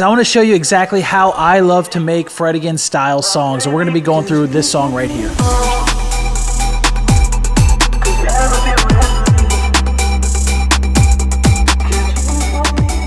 I want to show you exactly how I love to make Fred Again style songs. So we're going to be going through this song right here.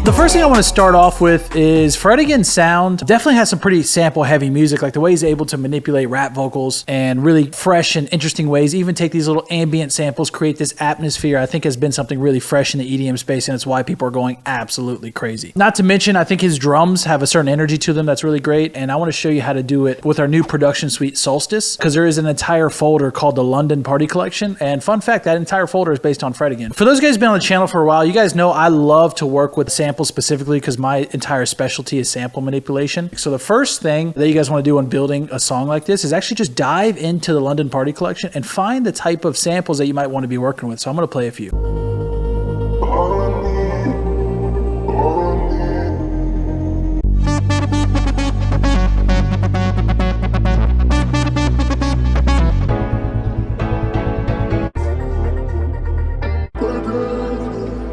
The first thing I want to start off with is Fred Again's sound definitely has some pretty sample heavy music, like the way he's able to manipulate rap vocals and really fresh and interesting ways, even take these little ambient samples, create this atmosphere. I think has been something really fresh in the EDM space, and it's why people are going absolutely crazy. Not to mention, I think his drums have a certain energy to them that's really great, and I want to show you how to do it with our new production suite Solstice, because there is an entire folder called the London Party Collection, and fun fact, that entire folder is based on Fred Again. For those guys who've been on the channel for a while, you guys know I love to work with samples specifically because my entire specialty is sample manipulation. So the first thing that you guys want to do when building a song like this is actually just dive into the London Party Collection and find the type of samples that you might want to be working with. So I'm going to play a few.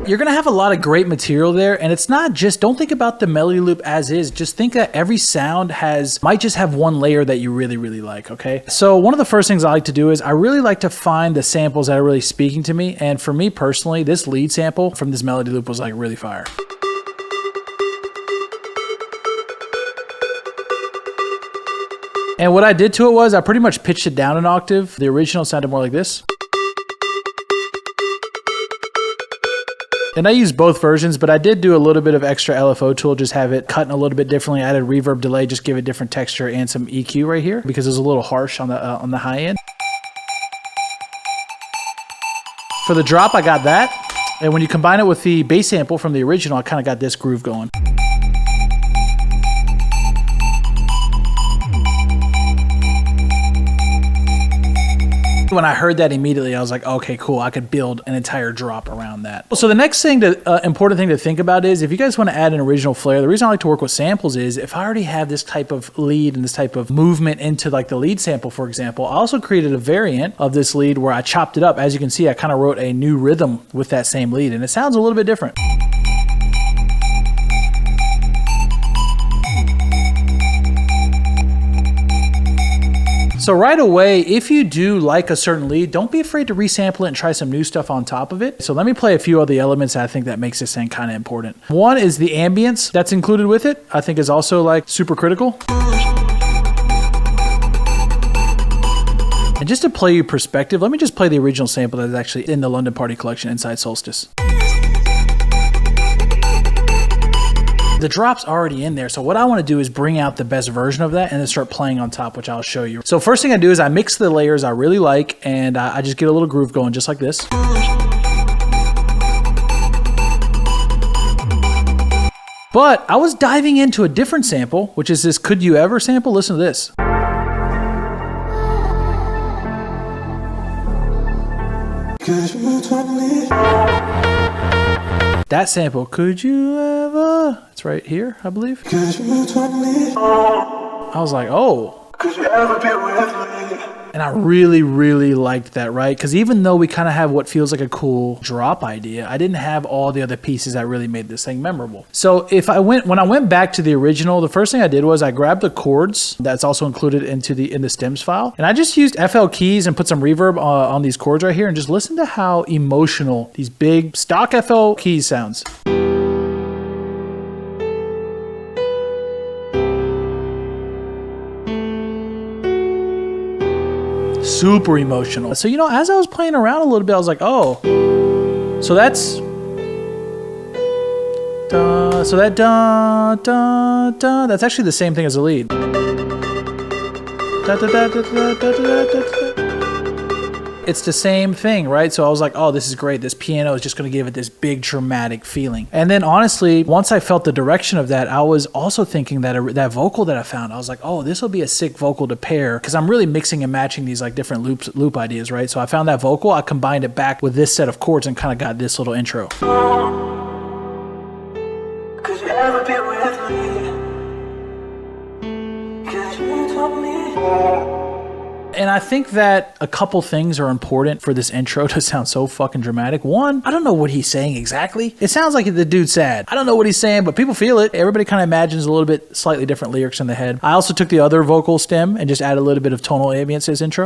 You're going to have a lot of great material there, and it's not just, don't think about the melody loop as is, just think that every sound might just have one layer that you really, really like, okay? So one of the first things I like to do is I really like to find the samples that are really speaking to me, and for me personally, this lead sample from this melody loop was like really fire. And what I did to it was I pretty much pitched it down an octave. The original sounded more like this. And I used both versions, but I did do a little bit of extra LFO tool, just have it cut in a little bit differently. I added reverb delay, just give it different texture and some EQ right here because it was a little harsh on the high end. For the drop, I got that. And when you combine it with the bass sample from the original, I kind of got this groove going. When I heard that immediately, I was like, okay, cool. I could build an entire drop around that. So the next thing, important thing to think about is if you guys want to add an original flair, the reason I like to work with samples is if I already have this type of lead and this type of movement into like the lead sample, for example, I also created a variant of this lead where I chopped it up. As you can see, I kind of wrote a new rhythm with that same lead, and it sounds a little bit different. So right away, if you do like a certain lead, don't be afraid to resample it and try some new stuff on top of it. So let me play a few of the elements that I think that makes this thing kind of important. One is the ambience that's included with it. I think is also like super critical. And just to play you perspective, let me just play the original sample that is actually in the London Party Collection inside Solstice. The drop's already in there, so what I want to do is bring out the best version of that and then start playing on top, which I'll show you. So first thing I do is I mix the layers I really like, and I just get a little groove going just like this. But I was diving into a different sample, which is this Could You Ever sample. Listen to this. That sample, could you ever? It's right here, I believe. I was like, oh. Could you ever be with me? And I really, really liked that, right? Because even though we kind of have what feels like a cool drop idea, I didn't have all the other pieces that really made this thing memorable. So when I went back to the original, the first thing I did was I grabbed the chords that's also included in the stems file, and I just used FL keys and put some reverb on these chords right here, and just listen to how emotional these big stock FL keys sounds. Super emotional. So, you know, as I was playing around a little bit, I was like, oh, so that's, so that that's actually the same thing as the lead. It's the same thing, right? So I was like, oh, this is great. This piano is just going to give it this big dramatic feeling. And then honestly, once I felt the direction of that, I was also thinking that that vocal that I found, I was like, oh, this will be a sick vocal to pair, because I'm really mixing and matching these like different loop ideas, right? So I found that vocal, I combined it back with this set of chords and kind of got this little intro. Could you ever be with me? Could you tell me? And I think that a couple things are important for this intro to sound so fucking dramatic. One, I don't know what he's saying exactly. It sounds like the dude's sad. I don't know what he's saying, but people feel it. Everybody kind of imagines a little bit slightly different lyrics in the head. I also took the other vocal stem and just added a little bit of tonal ambience to his intro.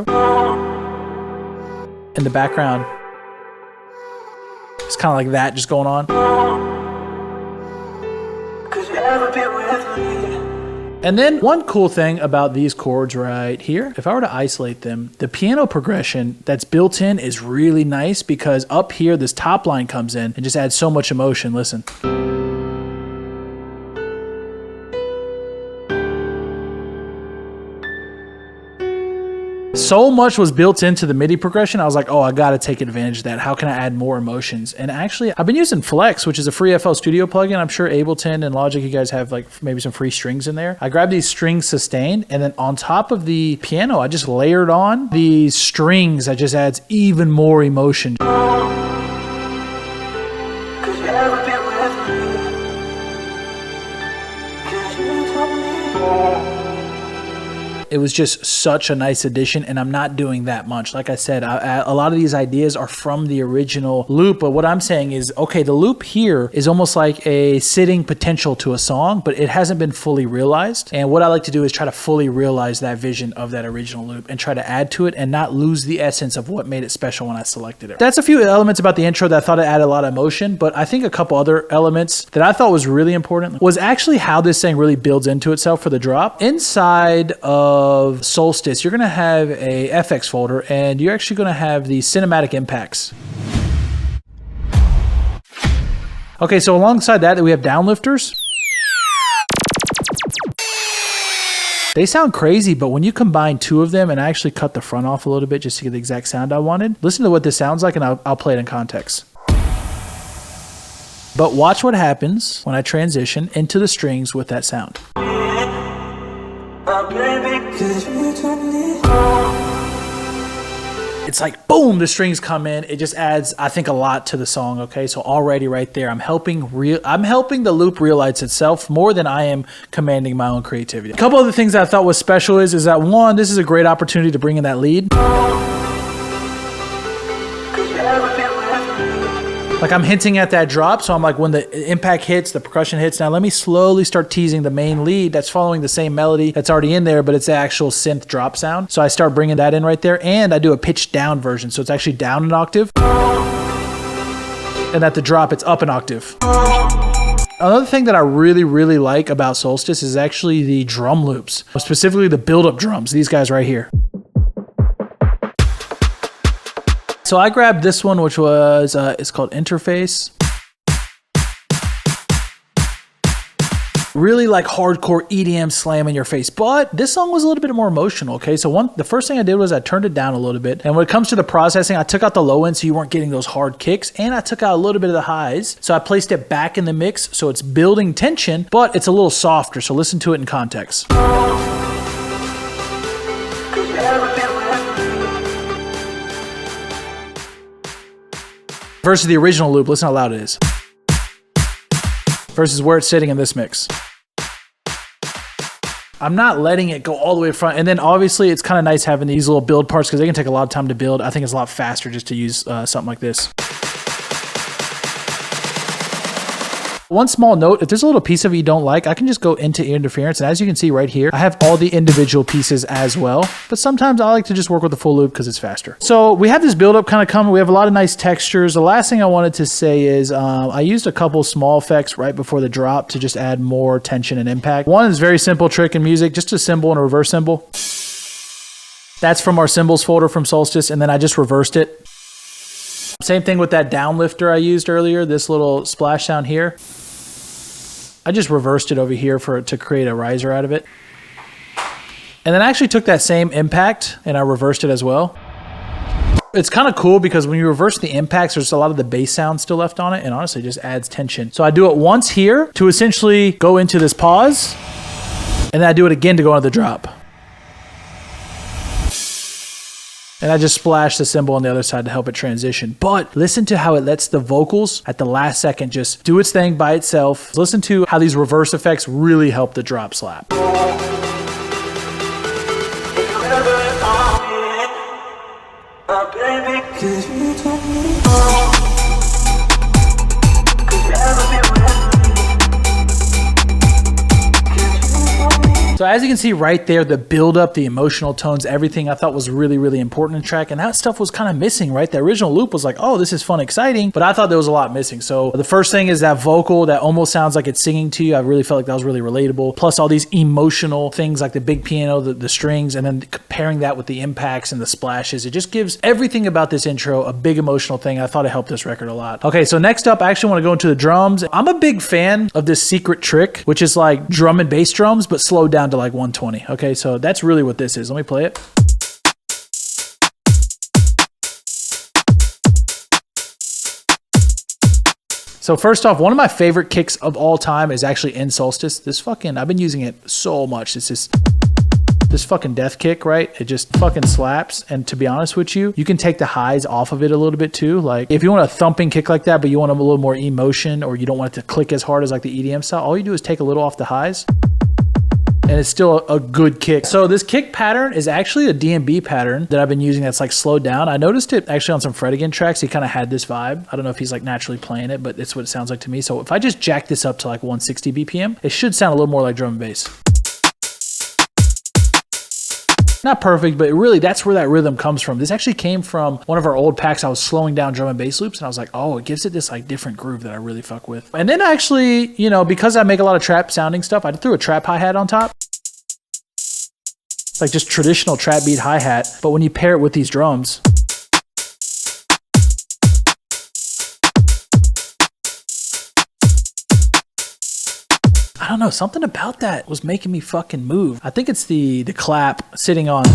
In the background, it's kind of like that just going on. And then one cool thing about these chords right here, if I were to isolate them, the piano progression that's built in is really nice because up here, this top line comes in and just adds so much emotion. Listen. So much was built into the MIDI progression. I was like, oh, I got to take advantage of that. How can I add more emotions? And actually, I've been using Flex, which is a free FL Studio plugin. I'm sure Ableton and Logic, you guys have like maybe some free strings in there. I grabbed these strings sustained, and then on top of the piano, I just layered on these strings. That just adds even more emotion. It was just such a nice addition, and I'm not doing that much. Like I said, a lot of these ideas are from the original loop, but what I'm saying is, okay, the loop here is almost like a sitting potential to a song, but it hasn't been fully realized. And what I like to do is try to fully realize that vision of that original loop and try to add to it and not lose the essence of what made it special when I selected it. That's a few elements about the intro that I thought it added a lot of emotion, but I think a couple other elements that I thought was really important was actually how this thing really builds into itself for the drop. Inside of Solstice, you're going to have a FX folder, and you're actually going to have the cinematic impacts. Okay, so alongside that we have downlifters. They sound crazy, but when you combine two of them, and I actually cut the front off a little bit just to get the exact sound I wanted, listen to what this sounds like, and I'll play it in context. But watch what happens when I transition into the strings with that sound. It's like, boom, the strings come in. It just adds, I think, a lot to the song, okay? So already right there, I'm helping the loop realize itself more than I am commanding my own creativity. A couple other things that I thought was special is that one, this is a great opportunity to bring in that lead. Like I'm hinting at that drop, so I'm like, when the impact hits, the percussion hits, now let me slowly start teasing the main lead that's following the same melody that's already in there, but it's the actual synth drop sound. So I start bringing that in right there, and I do a pitch down version, so it's actually down an octave. And at the drop, it's up an octave. Another thing that I really, really like about Solstice is actually the drum loops, specifically the build-up drums, these guys right here. So I grabbed this one, which was, it's called Interface. Really like hardcore EDM slam in your face, but this song was a little bit more emotional, okay? So the first thing I did was I turned it down a little bit, and when it comes to the processing, I took out the low end so you weren't getting those hard kicks, and I took out a little bit of the highs. So I placed it back in the mix, so it's building tension, but it's a little softer, so listen to it in context. Versus the original loop, listen how loud it is. Versus where it's sitting in this mix. I'm not letting it go all the way front. And then obviously it's kind of nice having these little build parts because they can take a lot of time to build. I think it's a lot faster just to use something like this. One small note, if there's a little piece of it you don't like, I can just go into interference. And as you can see right here, I have all the individual pieces as well. But sometimes I like to just work with the full loop because it's faster. So we have this buildup kind of coming. We have a lot of nice textures. The last thing I wanted to say is I used a couple small effects right before the drop to just add more tension and impact. One is very simple trick in music, just a cymbal and a reverse cymbal. That's from our cymbals folder from Solstice, and then I just reversed it. Same thing with that downlifter I used earlier, this little splash sound here. I just reversed it over here to create a riser out of it. And then I actually took that same impact and I reversed it as well. It's kind of cool because when you reverse the impacts, there's a lot of the bass sound still left on it, and honestly it just adds tension. So I do it once here to essentially go into this pause, and then I do it again to go into the drop. And I just splash the cymbal on the other side to help it transition. But listen to how it lets the vocals at the last second just do its thing by itself. Listen to how these reverse effects really help the drop slap. So as you can see right there, the build up, the emotional tones, everything I thought was really, really important in the track. And that stuff was kind of missing, right? The original loop was like, oh, this is fun, exciting. But I thought there was a lot missing. So the first thing is that vocal that almost sounds like it's singing to you. I really felt like that was really relatable. Plus all these emotional things like the big piano, the strings, and then comparing that with the impacts and the splashes. It just gives everything about this intro a big emotional thing. I thought it helped this record a lot. Okay, so next up, I actually want to go into the drums. I'm a big fan of this secret trick, which is like drum and bass drums, but slowed down to like 120. Okay, so that's really what this is. Let me play it. So first off, one of my favorite kicks of all time is actually in Solstice. This fucking, I've been using it so much. It's just this fucking death kick, right? It just fucking slaps. And to be honest with you, you can take the highs off of it a little bit too. Like if you want a thumping kick like that, but you want a little more emotion, or you don't want it to click as hard as like the EDM style, all you do is take a little off the highs. And it's still a good kick. So this kick pattern is actually a D&B pattern that I've been using that's like slowed down. I noticed it actually on some Fred Again tracks. He kind of had this vibe. I don't know if he's like naturally playing it, but it's what it sounds like to me. So if I just jack this up to like 160 BPM, it should sound a little more like drum and bass. Not perfect, but really that's where that rhythm comes from. This actually came from one of our old packs. I was slowing down drum and bass loops and I was like, oh, it gives it this like different groove that I really fuck with. And then actually, you know, because I make a lot of trap sounding stuff, I threw a trap hi-hat on top. It's like just traditional trap beat hi-hat, but when you pair it with these drums, I don't know, something about that was making me fucking move. I think it's the clap sitting on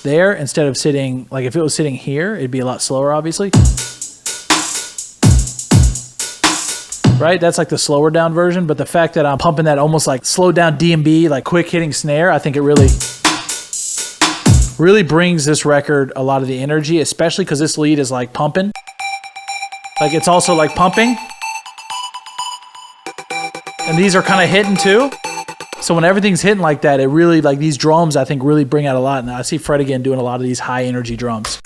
there instead of sitting, like if it was sitting here, it'd be a lot slower, obviously. Right? That's like the slower down version, but the fact that I'm pumping that almost like slowed down D&B, like quick hitting snare, I think it really brings this record a lot of the energy, especially because this lead is like pumping. Like it's also like pumping. And these are kind of hitting too. So when everything's hitting like that, it really, like these drums, I think really bring out a lot. And I see Fred Again doing a lot of these high energy drums.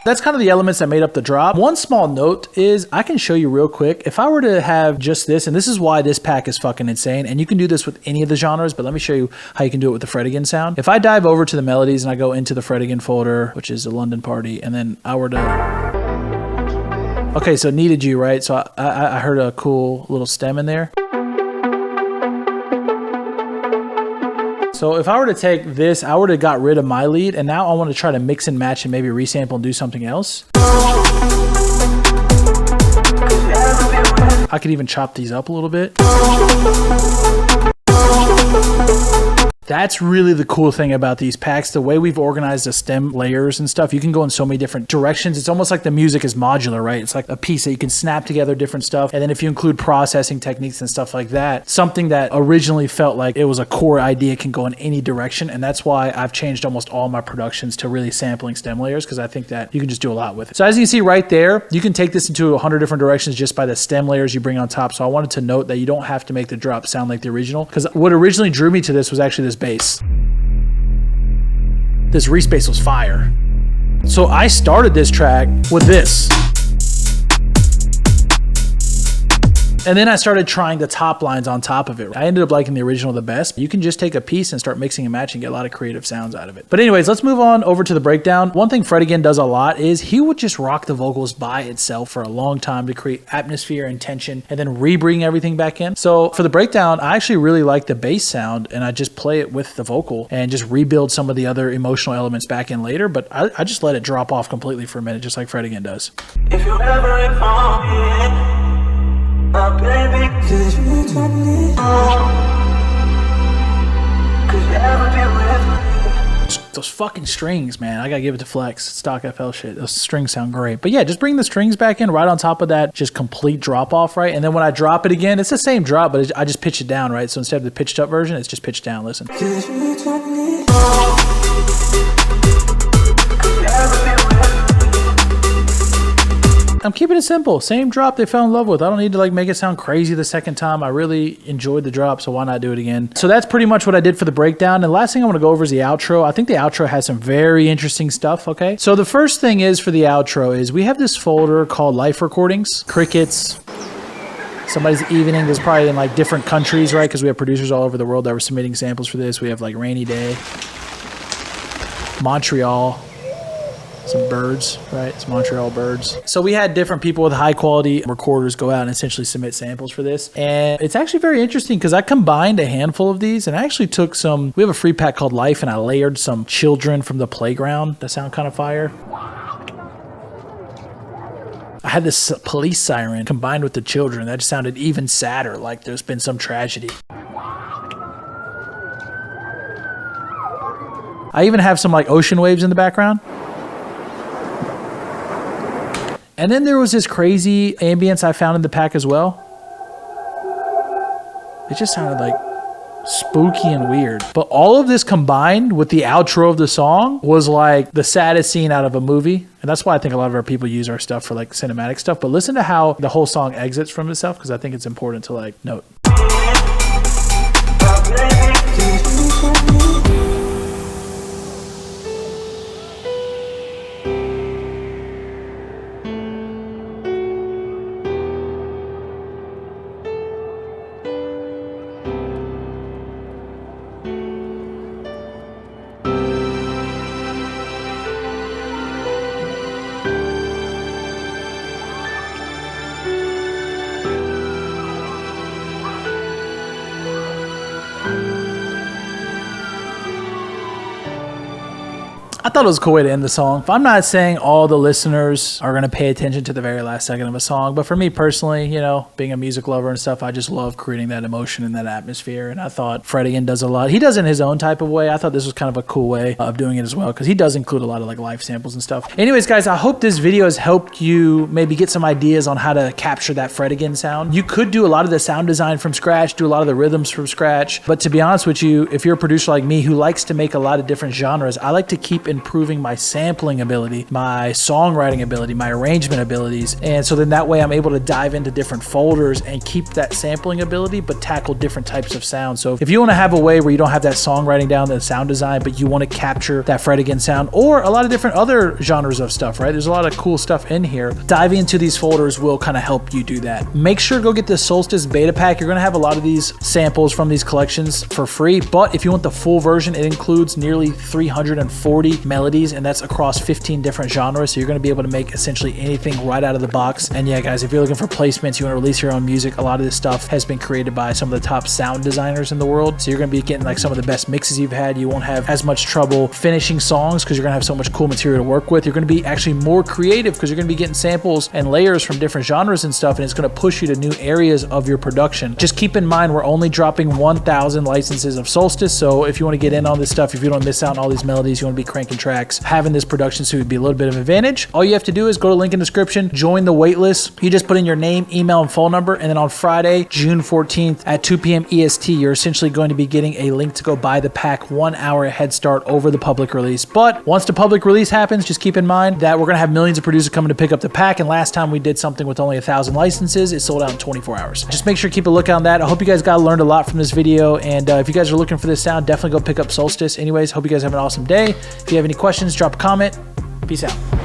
That's kind of the elements that made up the drop. One small note is I can show you real quick. If I were to have just this, and this is why this pack is fucking insane, and you can do this with any of the genres, but let me show you how you can do it with the Fred Again sound. If I dive over to the melodies and I go into the Fred Again folder, which is the London Party, and then I were to... Okay, so Needed You, right? So I heard a cool little stem in there. So if I were to take this, I would have got rid of my lead, and now I want to try to mix and match and maybe resample and do something else. I could even chop these up a little bit. That's really the cool thing about these packs. The way we've organized the stem layers and stuff, you can go in so many different directions. It's almost like the music is modular, right? It's like a piece that you can snap together different stuff. And then if you include processing techniques and stuff like that, something that originally felt like it was a core idea can go in any direction. And that's why I've changed almost all my productions to really sampling stem layers, because I think that you can just do a lot with it. So as you can see right there, you can take this into 100 different directions just by the stem layers you bring on top. So I wanted to note that you don't have to make the drop sound like the original, because what originally drew me to this was actually this bass. This Reese bass was fire. So I started this track with this. And then I started trying the top lines on top of it. I ended up liking the original the best. You can just take a piece and start mixing and matching, get a lot of creative sounds out of it. But anyways, let's move on over to the breakdown. One thing Fred Again does a lot is he would just rock the vocals by itself for a long time to create atmosphere and tension and then re-bring everything back in. So for the breakdown, I actually really like the bass sound, and I just play it with the vocal and just rebuild some of the other emotional elements back in later. But I just let it drop off completely for a minute, just like Fred Again does. If you ever inform me, oh, baby, could you tell me? Could you ever be with me? Those fucking strings, man. I gotta give it to Flex. Stock FL shit. Those strings sound great. But yeah, just bring the strings back in right on top of that. Just complete drop off, right? And then when I drop it again, it's the same drop, but I just pitch it down, right? So instead of the pitched up version, it's just pitched down. Listen. Could you tell me? Could you ever be with me? I'm keeping it simple. Same drop they fell in love with. I don't need to like make it sound crazy the second time. I really enjoyed the drop, so why not do it again? So that's pretty much what I did for the breakdown. And the last thing I want to go over is the outro. I think the outro has some very interesting stuff, okay? So the first thing is for the outro is we have this folder called Life Recordings, Crickets, Somebody's Evening. This is probably in like different countries, right? Because we have producers all over the world that were submitting samples for this. We have like Rainy Day, Montreal, some birds, right? It's Montreal birds. So we had different people with high quality recorders go out and essentially submit samples for this. And it's actually very interesting because I combined a handful of these and I actually took some, we have a free pack called Life, and I layered some children from the playground that sound kind of fire. I had this police siren combined with the children that just sounded even sadder, like there's been some tragedy. I even have some like ocean waves in the background. And then there was this crazy ambience I found in the pack as well. It just sounded like spooky and weird. But all of this combined with the outro of the song was like the saddest scene out of a movie. And that's why I think a lot of our people use our stuff for like cinematic stuff. But listen to how the whole song exits from itself, because I think it's important to like note. I thought it was a cool way to end the song. I'm not saying all the listeners are going to pay attention to the very last second of a song, but for me personally, you know, being a music lover and stuff, I just love creating that emotion and that atmosphere. And I thought Fred again does a lot. He does it in his own type of way. I thought this was kind of a cool way of doing it as well, because he does include a lot of like live samples and stuff. Anyways, guys, I hope this video has helped you maybe get some ideas on how to capture that Fred again sound. You could do a lot of the sound design from scratch, do a lot of the rhythms from scratch. But to be honest with you, if you're a producer like me who likes to make a lot of different genres, I like to keep improving my sampling ability, my songwriting ability, my arrangement abilities. And so then that way I'm able to dive into different folders and keep that sampling ability, but tackle different types of sound. So if you want to have a way where you don't have that songwriting down, the sound design, but you want to capture that Fred again sound, or a lot of different other genres of stuff, right? There's a lot of cool stuff in here. Diving into these folders will kind of help you do that. Make sure to go get the Solstice beta pack. You're going to have a lot of these samples from these collections for free, but if you want the full version, it includes nearly 340 melodies, and that's across 15 different genres. So you're going to be able to make essentially anything right out of the box. And yeah, guys, if you're looking for placements, you want to release your own music, a lot of this stuff has been created by some of the top sound designers in the world. So you're going to be getting like some of the best mixes you've had. You won't have as much trouble finishing songs because you're going to have so much cool material to work with. You're going to be actually more creative because you're going to be getting samples and layers from different genres and stuff, and it's going to push you to new areas of your production. Just keep in mind, we're only dropping 1,000 licenses of Solstice. So if you want to get in on this stuff, if you don't miss out on all these melodies, you want to be cranking tracks, having this production suite would be a little bit of an advantage. All you have to do is go to link in description, join the waitlist. You just put in your name, email, and phone number, and then on Friday, June 14th at 2 p.m. EST, you're essentially going to be getting a link to go buy the pack 1 hour head start over the public release. But once the public release happens, just keep in mind that we're going to have millions of producers coming to pick up the pack, and last time we did something with only 1,000 licenses, it sold out in 24 hours. Just make sure to keep a lookout on that. I hope you guys learned a lot from this video, and if you guys are looking for this sound, definitely go pick up Solstice. Anyways, hope you guys have an awesome day. If you have any questions, drop a comment. Peace out.